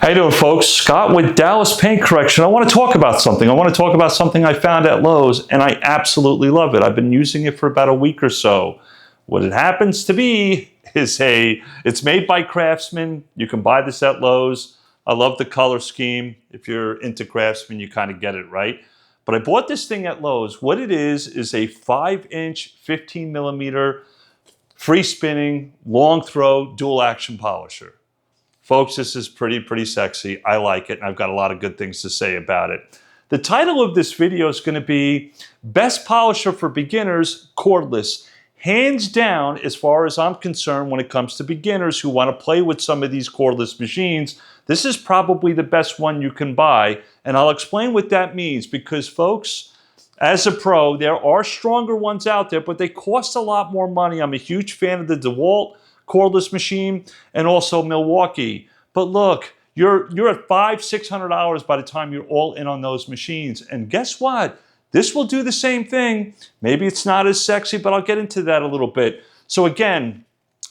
How you doing, folks? Scott with Dallas Paint Correction. I want to talk about something. I want to talk about something I found at Lowe's, and I absolutely love it. I've been using it for about a week or so. What it happens to be is it's made by Craftsman. You can buy this at Lowe's. I love the color scheme. If you're into Craftsman, you kind of get it, right? But I bought this thing at Lowe's. What it is a 5-inch, 15mm, free spinning, long throw, dual action polisher. Folks, this is pretty sexy. I like it, and I've got a lot of good things to say about it. The title of this video is going to be Best Polisher for Beginners, Cordless. Hands down, as far as I'm concerned, when it comes to beginners who want to play with some of these cordless machines, this is probably the best one you can buy, and I'll explain what that means because, folks, as a pro, there are stronger ones out there, but they cost a lot more money. I'm a huge fan of the DeWalt cordless machine and also Milwaukee. But look, you're at $500-600 by the time you're all in on those machines. And guess what? This will do the same thing. Maybe it's not as sexy, but I'll get into that a little bit. So again,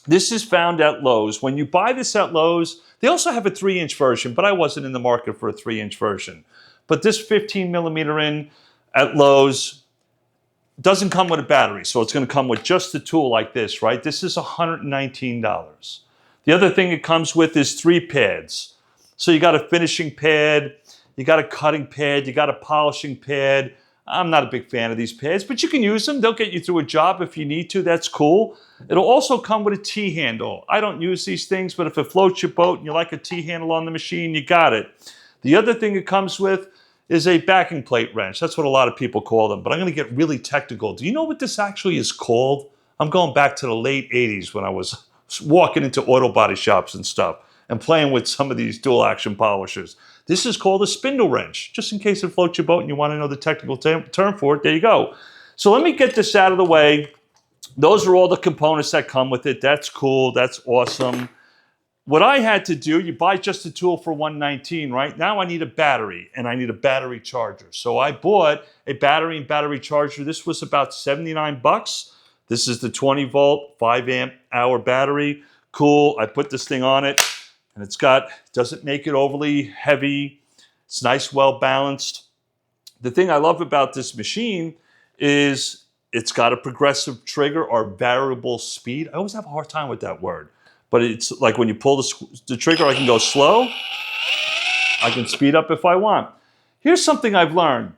this is found at Lowe's. When you buy this at Lowe's, they also have a 3-inch version, but I wasn't in the market for a 3-inch version. But this 15mm in at Lowe's doesn't come with a battery, so it's going to come with just the tool like this, right? This is $119. The other thing it comes with is 3 pads. So you got a finishing pad, you got a cutting pad, you got a polishing pad. I'm not a big fan of these pads, but you can use them. They'll get you through a job if you need to. That's cool. It'll also come with a T-handle. I don't use these things, but if it floats your boat and you like a T-handle on the machine, you got it. The other thing it comes with is a backing plate wrench. That's what a lot of people call them, but I'm going to get really technical. Do you know what this actually is called? I'm going back to the late 80s when I was walking into auto body shops and stuff and playing with some of these dual action polishers. This is called a spindle wrench. Just in case it floats your boat and you want to know the technical term for it, there you go. So let me get this out of the way. Those are all the components that come with it. That's cool. That's awesome. What I had to do, you buy just a tool for $119, right? Now I need a battery, and I need a battery charger. So I bought a battery and battery charger. This was about 79 bucks. This is the 20-volt, 5-amp-hour battery. Cool. I put this thing on it, and doesn't make it overly heavy. It's nice, well-balanced. The thing I love about this machine is it's got a progressive trigger or variable speed. I always have a hard time with that word. But it's like when you pull the trigger, I can go slow. I can speed up if I want. Here's something I've learned.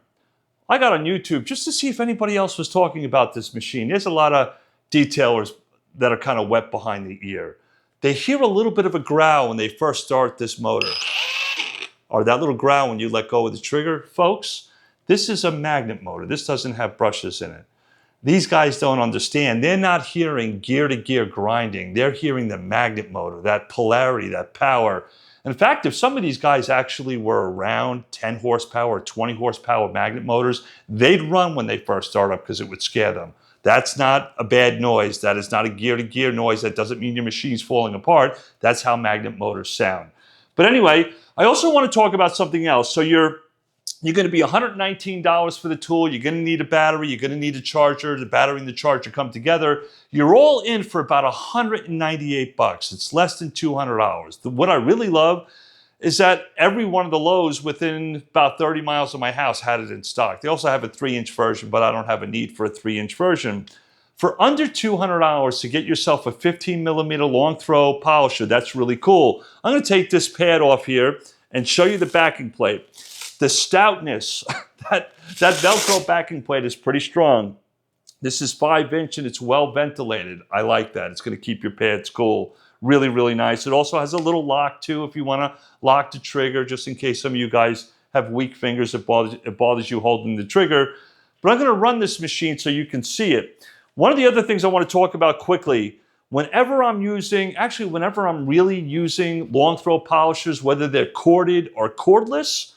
I got on YouTube just to see if anybody else was talking about this machine. There's a lot of detailers that are kind of wet behind the ear. They hear a little bit of a growl when they first start this motor. Or that little growl when you let go of the trigger. Folks, this is a magnet motor. This doesn't have brushes in it. These guys don't understand. They're not hearing gear-to-gear grinding. They're hearing the magnet motor, that polarity, that power. In fact, if some of these guys actually were around 10 horsepower or 20 horsepower magnet motors, they'd run when they first start up because it would scare them. That's not a bad noise. That is not a gear-to-gear noise. That doesn't mean your machine's falling apart. That's how magnet motors sound. But anyway, I also want to talk about something else. So you're going to be $119 for the tool. You're going to need a battery. You're going to need a charger. The battery and the charger come together. You're all in for about 198 bucks. It's less than $200. What I really love is that every one of the Lowe's within about 30 miles of my house had it in stock. They also have a 3-inch version, but I don't have a need for a 3-inch version. For under $200 to get yourself a 15mm long throw polisher, that's really cool. I'm going to take this pad off here and show you the backing plate. The stoutness, that Velcro backing plate is pretty strong. This is 5-inch and it's well ventilated. I like that. It's going to keep your pads cool. Really nice. It also has a little lock too if you want to lock the trigger, just in case some of you guys have weak fingers. It bothers you holding the trigger. But I'm going to run this machine so you can see it. One of the other things I want to talk about quickly, whenever I'm really using long throw polishers, whether they're corded or cordless,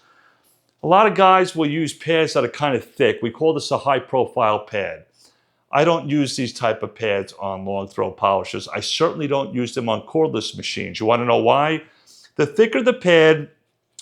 a lot of guys will use pads that are kind of thick. We call this a high profile pad. I don't use these type of pads on long throw polishers. I certainly don't use them on cordless machines. You want to know why? The thicker the pad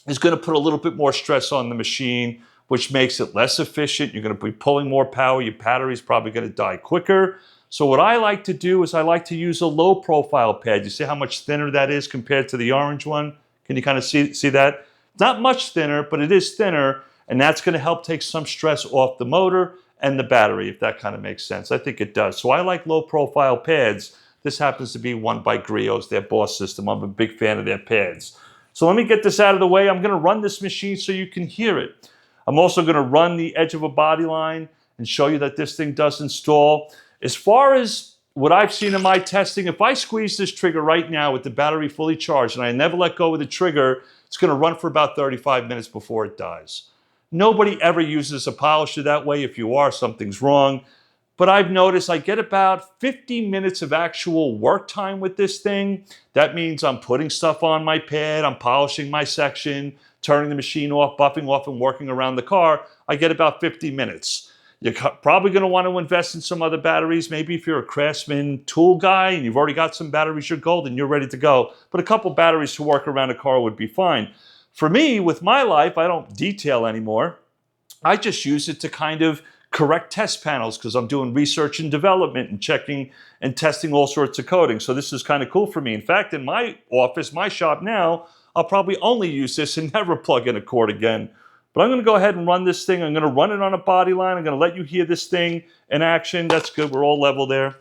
is going to put a little bit more stress on the machine, which makes it less efficient. You're going to be pulling more power. Your battery's probably going to die quicker. So what I like to do is I like to use a low profile pad. You see how much thinner that is compared to the orange one? Can you kind of see that? Not much thinner, but it is thinner, and that's going to help take some stress off the motor and the battery, if that kind of makes sense. I think it does. So I like low-profile pads. This happens to be one by Griots, their Boss system. I'm a big fan of their pads. So let me get this out of the way. I'm going to run this machine so you can hear it. I'm also going to run the edge of a body line and show you that this thing does install. As far as what I've seen in my testing, if I squeeze this trigger right now with the battery fully charged and I never let go of the trigger, it's going to run for about 35 minutes before it dies. Nobody ever uses a polisher that way. If you are, something's wrong. But I've noticed I get about 50 minutes of actual work time with this thing. That means I'm putting stuff on my pad, I'm polishing my section, turning the machine off, buffing off, and working around the car. I get about 50 minutes. You're probably going to want to invest in some other batteries. Maybe if you're a Craftsman tool guy and you've already got some batteries, you're golden, you're ready to go. But a couple batteries to work around a car would be fine. For me, with my life, I don't detail anymore. I just use it to kind of correct test panels because I'm doing research and development and checking and testing all sorts of coding. So this is kind of cool for me. In fact, in my office, my shop now, I'll probably only use this and never plug in a cord again. But I'm going to go ahead and run this thing. I'm going to run it on a body line. I'm going to let you hear this thing in action. That's good. We're all level there.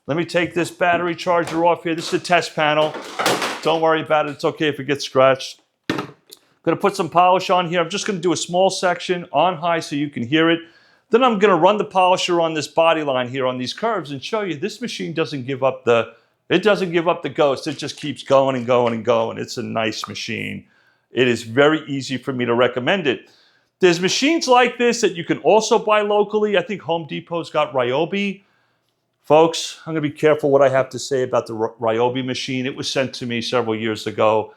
Let me take this battery charger off here. This is a test panel. Don't worry about it. It's okay if it gets scratched. I'm going to put some polish on here. I'm just going to do a small section on high so you can hear it. Then I'm going to run the polisher on this body line here on these curves and show you this machine doesn't give up the ghost. It just keeps going and going and going. It's a nice machine. It is very easy for me to recommend it. There's machines like this that you can also buy locally. I think Home Depot's got Ryobi. Folks, I'm going to be careful what I have to say about the Ryobi machine. It was sent to me several years ago.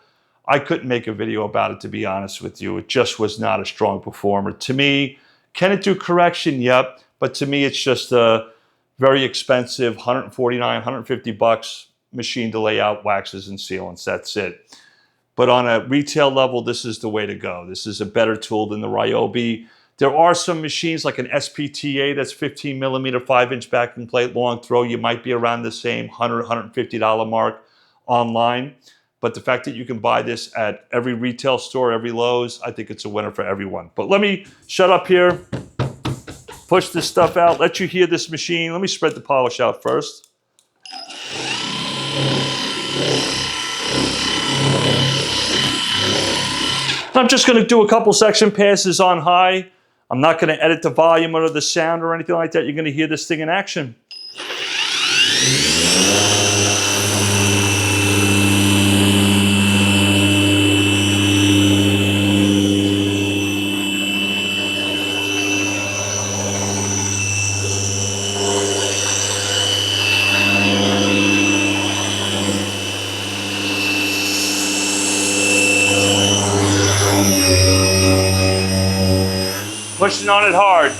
I couldn't make a video about it, to be honest with you. It just was not a strong performer. To me, can it do correction? Yep. But to me, it's just a very expensive $149, $150 machine to lay out waxes and sealants. That's it. But on a retail level, this is the way to go. This is a better tool than the Ryobi. There are some machines like an SPTA that's 15 millimeter, 5-inch backing plate, long throw. You might be around the same $100, $150 mark online. But the fact that you can buy this at every retail store, every Lowe's, I think it's a winner for everyone. But let me shut up here, push this stuff out, let you hear this machine. Let me spread the polish out first. I'm just going to do a couple section passes on high. I'm not going to edit the volume or the sound or anything like that. You're going to hear this thing in action. Pushing on it hard.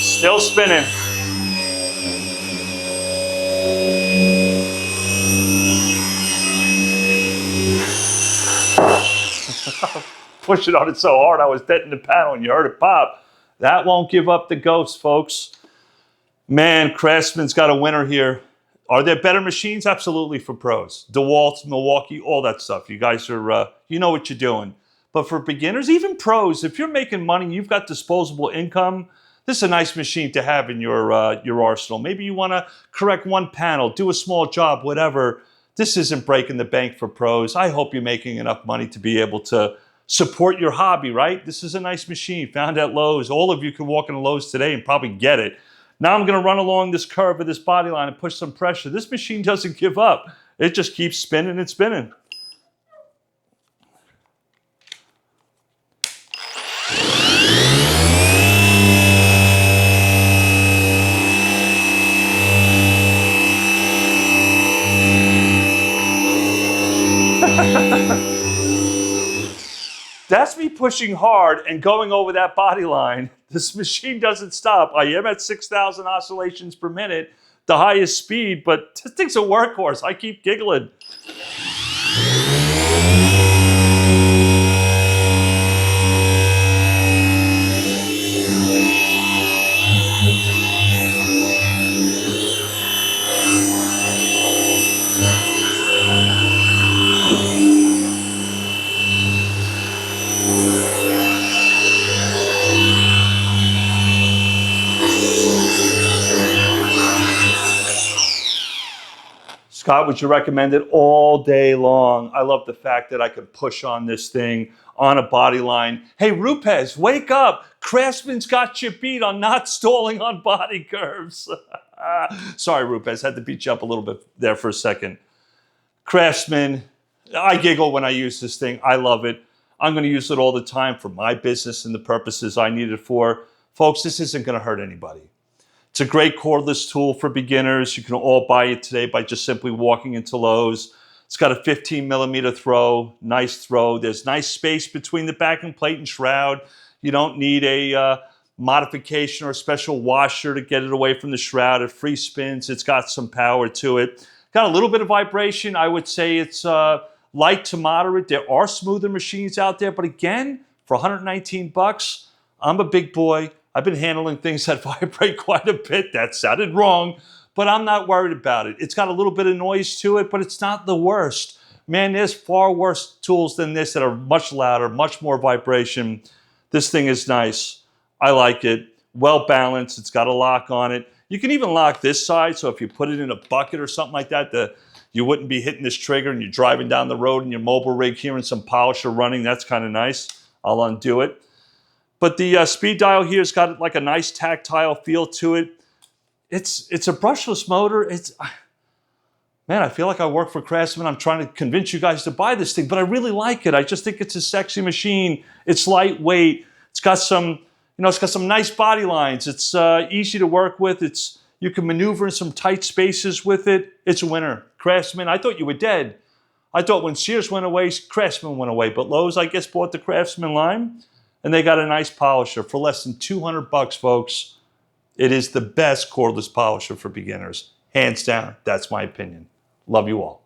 Still spinning. Pushing on it so hard I was denting the panel and you heard it pop. That won't give up the ghost, folks. Man, Craftsman's got a winner here. Are there better machines? Absolutely, for pros. DeWalt, Milwaukee, all that stuff. You guys are, you know what you're doing. But for beginners, even pros, if you're making money, you've got disposable income, this is a nice machine to have in your arsenal. Maybe you want to correct one panel, do a small job, whatever. This isn't breaking the bank for pros. I hope you're making enough money to be able to support your hobby, right? This is a nice machine, found at Lowe's. All of you can walk into Lowe's today and probably get it. Now I'm going to run along this curve of this body line and push some pressure. This machine doesn't give up. It just keeps spinning and spinning. That's me pushing hard and going over that body line. This machine doesn't stop. I am at 6,000 oscillations per minute, the highest speed, but this thing's a workhorse. I keep giggling. Scott, would you recommend it all day long? I love the fact that I could push on this thing on a body line. Hey, Rupes, wake up. Craftsman's got you beat on not stalling on body curves. Sorry, Rupes, had to beat you up a little bit there for a second. Craftsman, I giggle when I use this thing. I love it. I'm going to use it all the time for my business and the purposes I need it for. Folks, this isn't going to hurt anybody. It's a great cordless tool for beginners. You can all buy it today by just simply walking into Lowe's. It's got a 15 millimeter throw, nice throw. There's nice space between the backing plate and shroud. You don't need a modification or a special washer to get it away from the shroud. It free spins. It's got some power to it. Got a little bit of vibration. I would say it's light to moderate. There are smoother machines out there, but again, for 119 bucks, I'm a big boy. I've been handling things that vibrate quite a bit. That sounded wrong, but I'm not worried about it. It's got a little bit of noise to it, but it's not the worst. Man, there's far worse tools than this that are much louder, much more vibration. This thing is nice. I like it. Well balanced. It's got a lock on it. You can even lock this side, so if you put it in a bucket or something like that, you wouldn't be hitting this trigger and you're driving down the road in your mobile rig hearing some polisher running. That's kind of nice. I'll undo it. But the speed dial here has got like a nice tactile feel to it. It's a brushless motor. Man, I feel like I work for Craftsman. I'm trying to convince you guys to buy this thing, but I really like it. I just think it's a sexy machine. It's lightweight. It's got some, it's got some nice body lines. It's easy to work with. You can maneuver in some tight spaces with it. It's a winner. Craftsman, I thought you were dead. I thought when Sears went away, Craftsman went away, but Lowe's, I guess, bought the Craftsman line. And they got a nice polisher for less than 200 bucks, folks. It is the best cordless polisher for beginners. Hands down. That's my opinion. Love you all.